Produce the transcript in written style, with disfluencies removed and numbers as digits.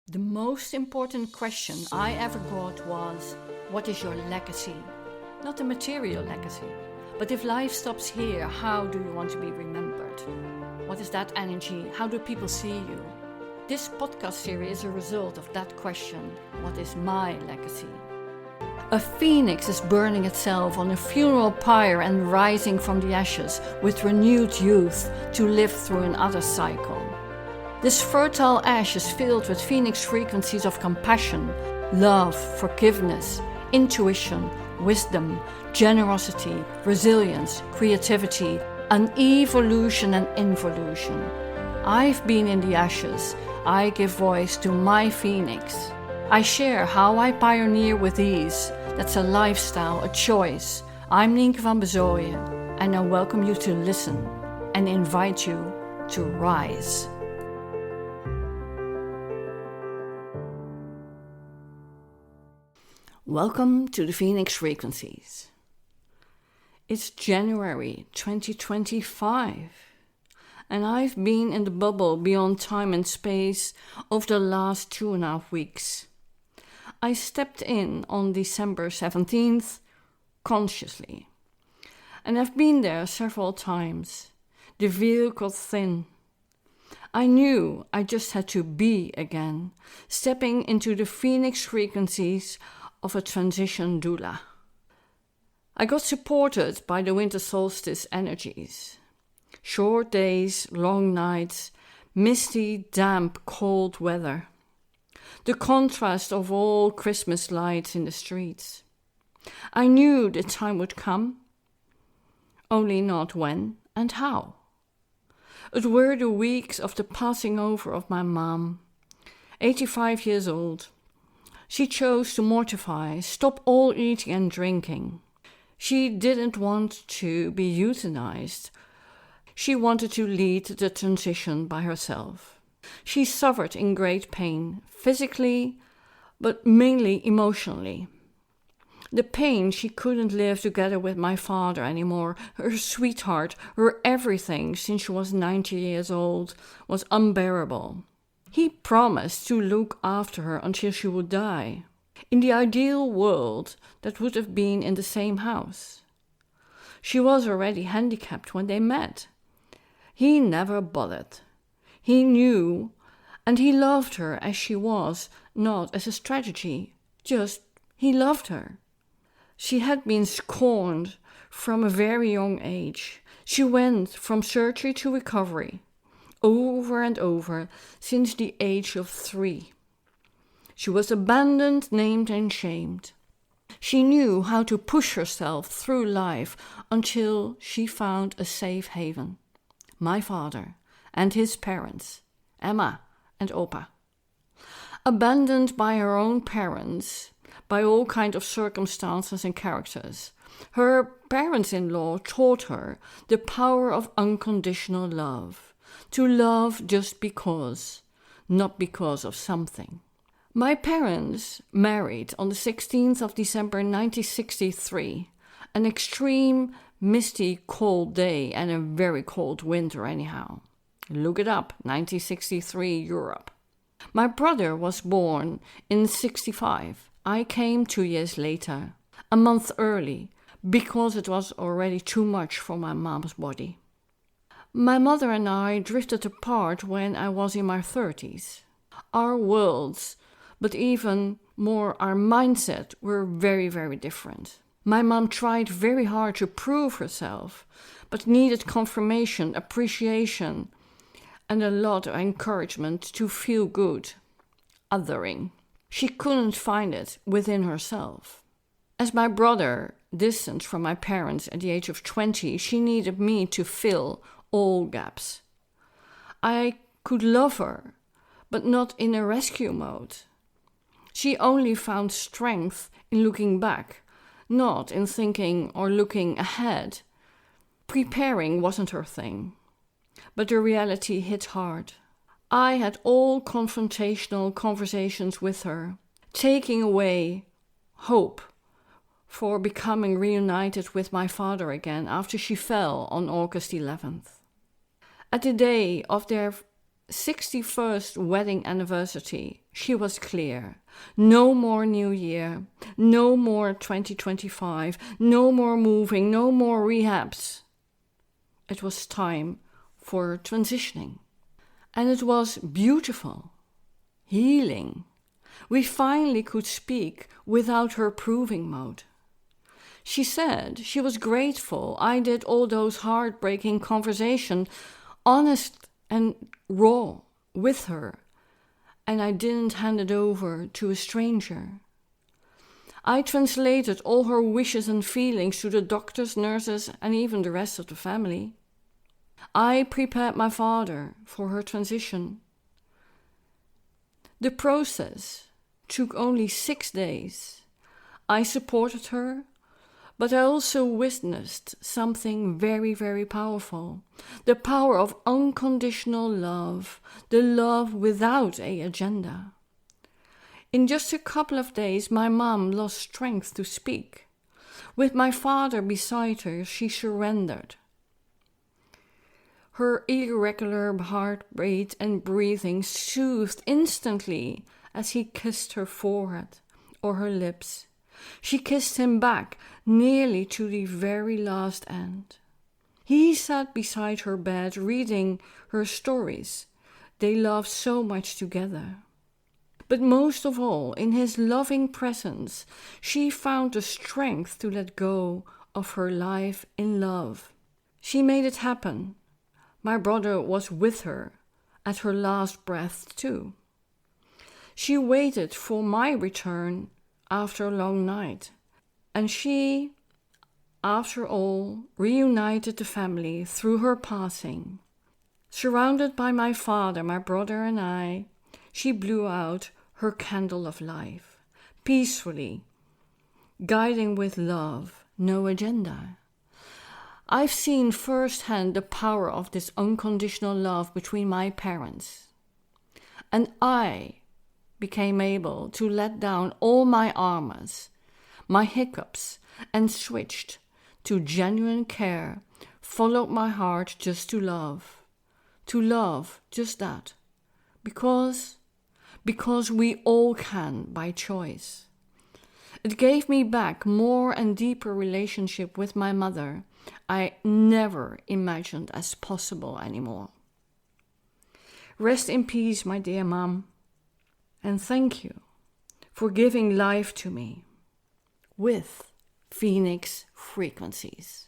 The most important question I ever got was, what is your legacy? Not a material legacy, but if life stops here, how do you want to be remembered? What is that energy? How do people see you? This podcast series is a result of that question, what is my legacy? A phoenix is burning itself on a funeral pyre and rising from the ashes with renewed youth to live through another cycle. This fertile ash is filled with phoenix frequencies of compassion, love, forgiveness, intuition, wisdom, generosity, resilience, creativity, and evolution and involution. I've been in the ashes. I give voice to my phoenix. I share how I pioneer with ease. That's a lifestyle, a choice. I'm Nienke van Bezooijen, and I welcome you to listen and invite you to rise. Welcome to the Phoenix Frequencies. It's January 2025, and I've been in the bubble beyond time and space over the last 2.5 weeks. I stepped in on December 17th, consciously, and I've been there several times. The veil got thin. I knew I just had to be again, stepping into the Phoenix frequencies of a transition doula. I got supported by the winter solstice energies. Short days, long nights, misty, damp, cold weather. The contrast of all Christmas lights in the streets. I knew the time would come, only not when and how. It were the weeks of the passing over of my mom, 85 years old. She chose to mortify, stop all eating and drinking. She didn't want to be euthanized. She wanted to lead the transition by herself. She suffered in great pain, physically, but mainly emotionally. The pain she couldn't live together with my father anymore, her sweetheart, her everything since she was 90 years old, was unbearable. He promised to look after her until she would die. In the ideal world, that would have been in the same house. She was already handicapped when they met. He never bothered. He knew, and he loved her as she was, not as a strategy, just he loved her. She had been scorned from a very young age. She went from surgery to recovery, over and over, since the age of 3. She was abandoned, named and shamed. She knew how to push herself through life until she found a safe haven. My father and his parents, Emma and Opa. Abandoned by her own parents, by all kinds of circumstances and characters, her parents-in-law taught her the power of unconditional love. To love just because, not because of something. My parents married on the 16th of December 1963, an extreme, misty, cold day and a very cold winter anyhow. Look it up, 1963 Europe. My brother was born in 65. I came 2 years later, a month early, because it was already too much for my mom's body. My mother and I drifted apart when I was in my 30s. Our worlds, but even more our mindset, were very, very different. My mom tried very hard to prove herself, but needed confirmation, appreciation, and a lot of encouragement to feel good. Othering. She couldn't find it within herself. As my brother distanced from my parents at the age of 20, she needed me to fill all gaps. I could love her, but not in a rescue mode. She only found strength in looking back, not in thinking or looking ahead. Preparing wasn't her thing, but the reality hit hard. I had all confrontational conversations with her, taking away hope for becoming reunited with my father again after she fell on August 11th. At the day of their 61st wedding anniversary, she was clear. No more New Year, no more 2025, no more moving, no more rehabs. It was time for transitioning. And it was beautiful, healing. We finally could speak without her proving mode. She said she was grateful I did all those heartbreaking conversation, honest and raw, with her, and I didn't hand it over to a stranger. I translated all her wishes and feelings to the doctors, nurses, and even the rest of the family. I prepared my father for her transition. The process took only 6 days. I supported her, but I also witnessed something very, very powerful. The power of unconditional love, the love without an agenda. In just a couple of days, my mom lost strength to speak. With my father beside her, she surrendered. Her irregular heartbeat and breathing soothed instantly as he kissed her forehead or her lips. She kissed him back, nearly to the very last end. He sat beside her bed, reading her stories. They loved so much together. But most of all, in his loving presence, she found the strength to let go of her life in love. She made it happen. My brother was with her at her last breath too. She waited for my return after a long night, and she, after all, reunited the family through her passing. Surrounded by my father, my brother, and I, she blew out her candle of life, peacefully, guiding with love, no agenda. I've seen firsthand the power of this unconditional love between my parents, and I became able to let down all my armors, my hiccups, and switched to genuine care, followed my heart just to love just that, because we all can by choice. It gave me back more and deeper relationship with my mother I never imagined as possible anymore. Rest in peace, my dear Mom, and thank you for giving life to me with Phoenix frequencies.